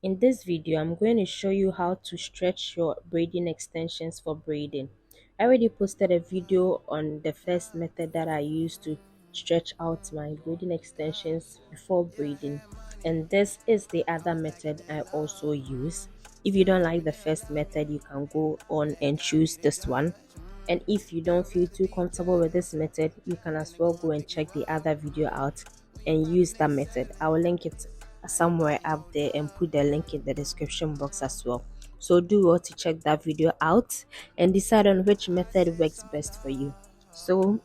In this video, I'm going to show you how to stretch your braiding extensions for braiding. I already posted a video on the first method that I use to stretch out my braiding extensions before braiding, and this is the other method I also use. If you don't like the first method, you can go on and choose this one. And if you don't feel too comfortable with this method, you can as well go and check the other video out and use that method. I will link it somewhere up there and put the link in the description box as well. So do well to check that video out and decide on which method works best for you. So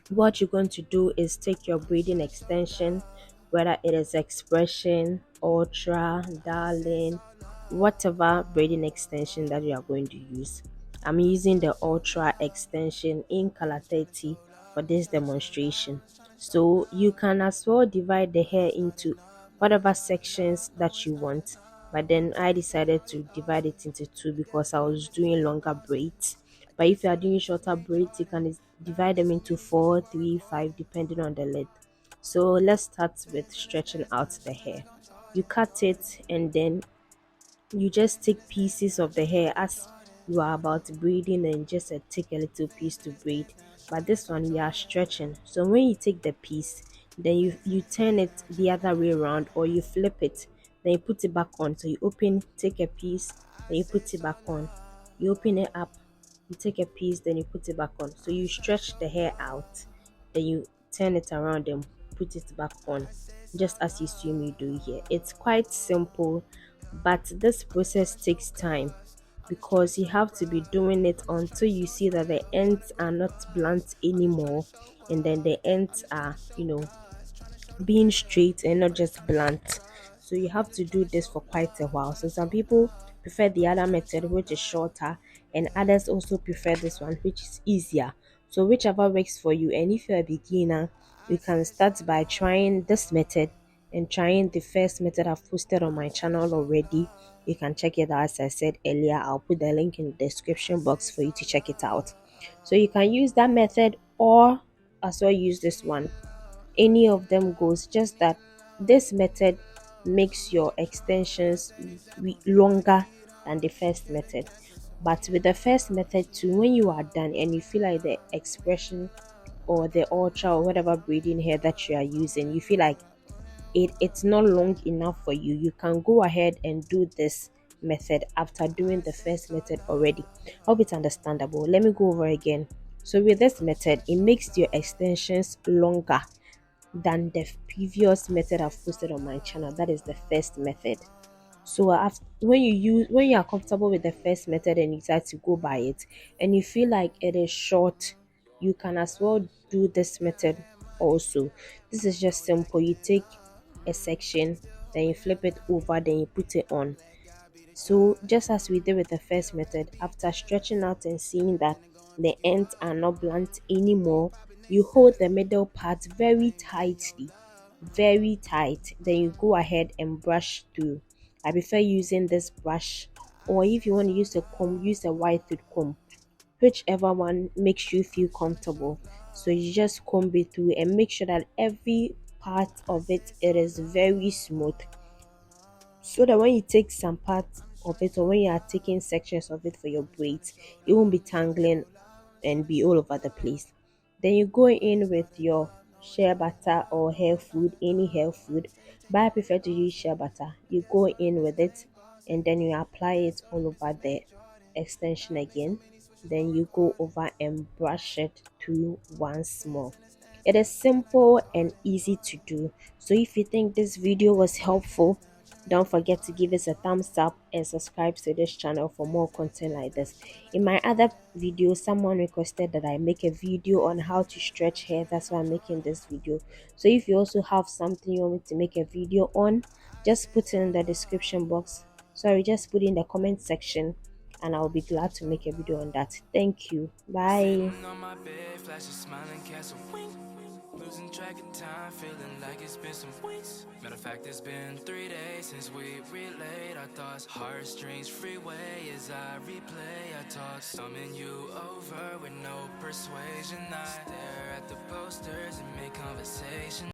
what you're going to do is take your braiding extension, whether it is expression, ultra, darling, whatever braiding extension that you are going to use. I'm using the ultra extension in color 30 for this demonstration. So you can as well divide the hair into whatever sections that you want, but then I decided to divide it into two because I was doing longer braids. But if you are doing shorter braids, you can divide them into 4, 3, 5, depending on the length. So let's start with stretching out the hair. You cut it and then you just take pieces of the hair as you are about braiding and just take a little piece to braid. But this one we are stretching. So when you take the piece, then you turn it the other way around, or you flip it, then you put it back on. So you open, take a piece, then you put it back on. You open it up, you take a piece, then you put it back on. So you stretch the hair out, then you turn it around and put it back on, just as you see me do here. It's quite simple, but this process takes time because you have to be doing it until you see that the ends are not blunt anymore, and then the ends are, being straight and not just blunt. So you have to do this for quite a while. So some people prefer the other method, which is shorter, and others also prefer this one, which is easier. So whichever works for you. And if you're a beginner, you can start by trying this method and trying the first method I've posted on my channel already. You can check it out. As I said earlier, I'll put the link in the description box for you to check it out. So you can use that method or as well use this one. Any of them goes, just that this method makes your extensions longer than the first method. But with the first method too, when you are done and you feel like the expression or the ultra or whatever braiding hair that you are using, you feel like it's not long enough for you, you can go ahead and do this method after doing the first method already. Hope it's understandable. Let me go over again. So with this method, it makes your extensions longer than the previous method I've posted on my channel. That is the first method. So when you are comfortable with the first method and you decide to go by it and you feel like it is short, you can as well do this method also. This is just simple. You take a section, then you flip it over, then you put it on. So just as we did with the first method, after stretching out and seeing that the ends are not blunt anymore, you hold the middle part very tightly, very tight. Then you go ahead and brush through. I prefer using this brush, or if you want to use a comb, use a white tooth comb, whichever one makes you feel comfortable. So you just comb it through and make sure that every part of it is very smooth, so that when you take some parts of it or when you are taking sections of it for your braids, it won't be tangling and be all over the place. Then you go in with your shea butter or hair food, any hair food, but I prefer to use shea butter. You go in with it and then you apply it all over the extension again. Then you go over and brush it through once more. It is simple and easy to do. So if you think this video was helpful, don't forget to give us a thumbs up and subscribe to this channel for more content like this. In my other video, someone requested that I make a video on how to stretch hair. That's why I'm making this video. So if you also have something you want me to make a video on, just put it in the description box. Sorry, just put it in the comment section and I'll be glad to make a video on that. Thank you. Bye. Sitting on my bed, flashing, smiling, castle wink. Losing track of time, feeling like it's been some weeks. Matter of fact, it's been 3 days since we relayed our thoughts. Heartstrings freeway as I replay our talks. Summon you over with no persuasion. I stare at the posters and make conversation.